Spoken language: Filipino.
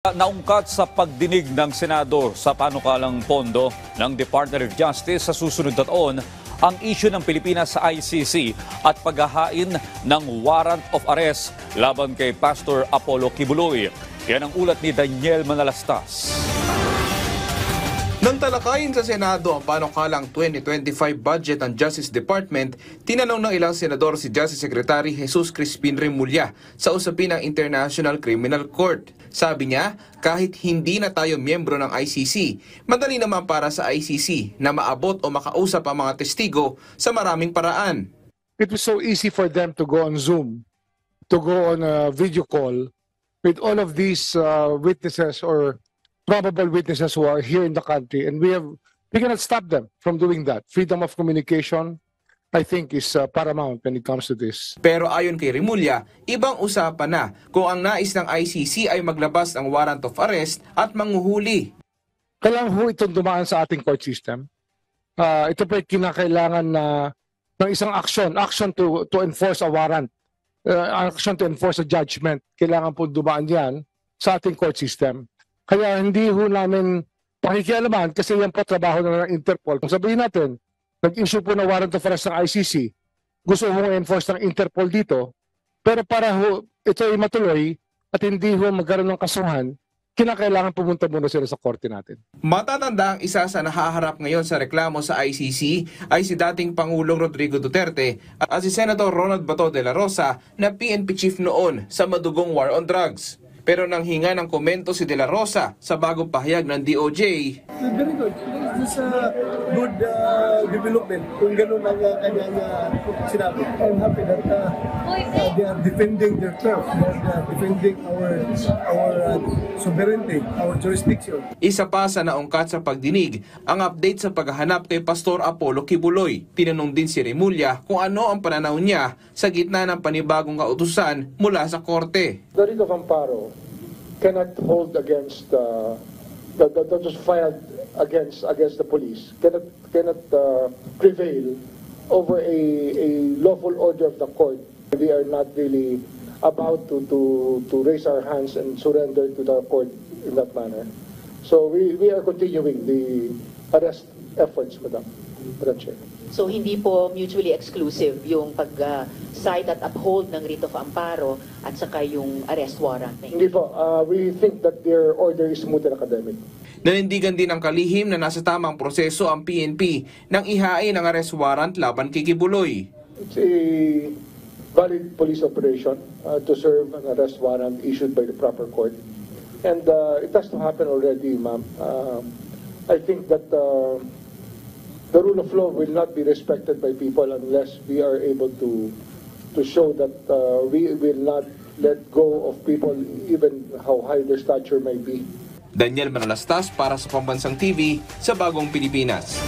Naungkat sa pagdinig ng Senado sa panukalang pondo ng Department of Justice sa susunod na taon ang isyu ng Pilipinas sa ICC at paghahain ng warrant of arrest laban kay Pastor Apollo Kibuloy. Yan ang ulat ni Daniel Manalastas. Nang talakayin sa Senado ang panukalang 2025 budget ng Justice Department, tinanong ng ilang senador si Justice Secretary Jesus Crispin Remulla sa usapin ng International Criminal Court. Sabi niya, kahit hindi na tayo miyembro ng ICC, madali naman para sa ICC na maabot o makausap ang mga testigo sa maraming paraan. It was so easy for them to go on Zoom, to go on a video call with all of these witnesses or probable witnesses who are here in the country, and we cannot stop them from doing that. Freedom of communication, I think, is paramount when it comes to this. Pero ayon kay Remulla, ibang usapan na kung ang nais ng ICC ay maglabas ng warrant of arrest at manghuhuli. Kailangan ho itong dumaan sa ating court system. Ito pa kinakailangan na ng isang action to enforce a warrant, action to enforce a judgment. Kailangan po dumaan yan sa ating court system. Kaya hindi ho namin pakikialaman kasi yan po trabaho na ng Interpol. Kung sabihin natin, nag-issue po ng warrant of arrest ng ICC, gusto mong enforce ng Interpol dito, pero para ho ito ay matuloy at hindi ho magkaroon ng kasuhan, kinakailangan pumunta muna sila sa korte natin. Matatanda ang isa sa nahaharap ngayon sa reklamo sa ICC ay si dating Pangulong Rodrigo Duterte at si Senator Ronald Bato de la Rosa na PNP chief noon sa madugong war on drugs. Pero nang hinga ng komento si De La Rosa sa bagong pahayag ng DOJ. Very good. This is a good development. Kung gano'n ang kanyang sinabi. I'm happy that they are defending their turf. They are defending our sovereignty, our jurisdiction. Isa pa sa naungkat sa pagdinig ang update sa paghahanap kay Pastor Apollo Kibuloy. Tinanong din si Remulla kung ano ang pananaw niya sa gitna ng panibagong kautusan mula sa korte. The writ of amparo cannot hold against that was filed against the police cannot prevail over a lawful order of the court. We are not really about to raise our hands and surrender to the court in that manner. So we are continuing the arrest efforts for them. So hindi po mutually exclusive yung pag-cite at uphold ng writ of amparo at saka yung arrest warrant. Hindi po. We think that their order is smooth and academic. Nanindigan din ang kalihim na nasa tamang proseso ang PNP nang ihain ang arrest warrant laban kay Kibuloy. It's a valid police operation to serve an arrest warrant issued by the proper court. And it has to happen already, ma'am. I think that the rule of law will not be respected by people unless we are able to show that we will not let go of people even how high their stature may be. Daniel Manalastas para sa Pambansang TV sa Bagong Pilipinas.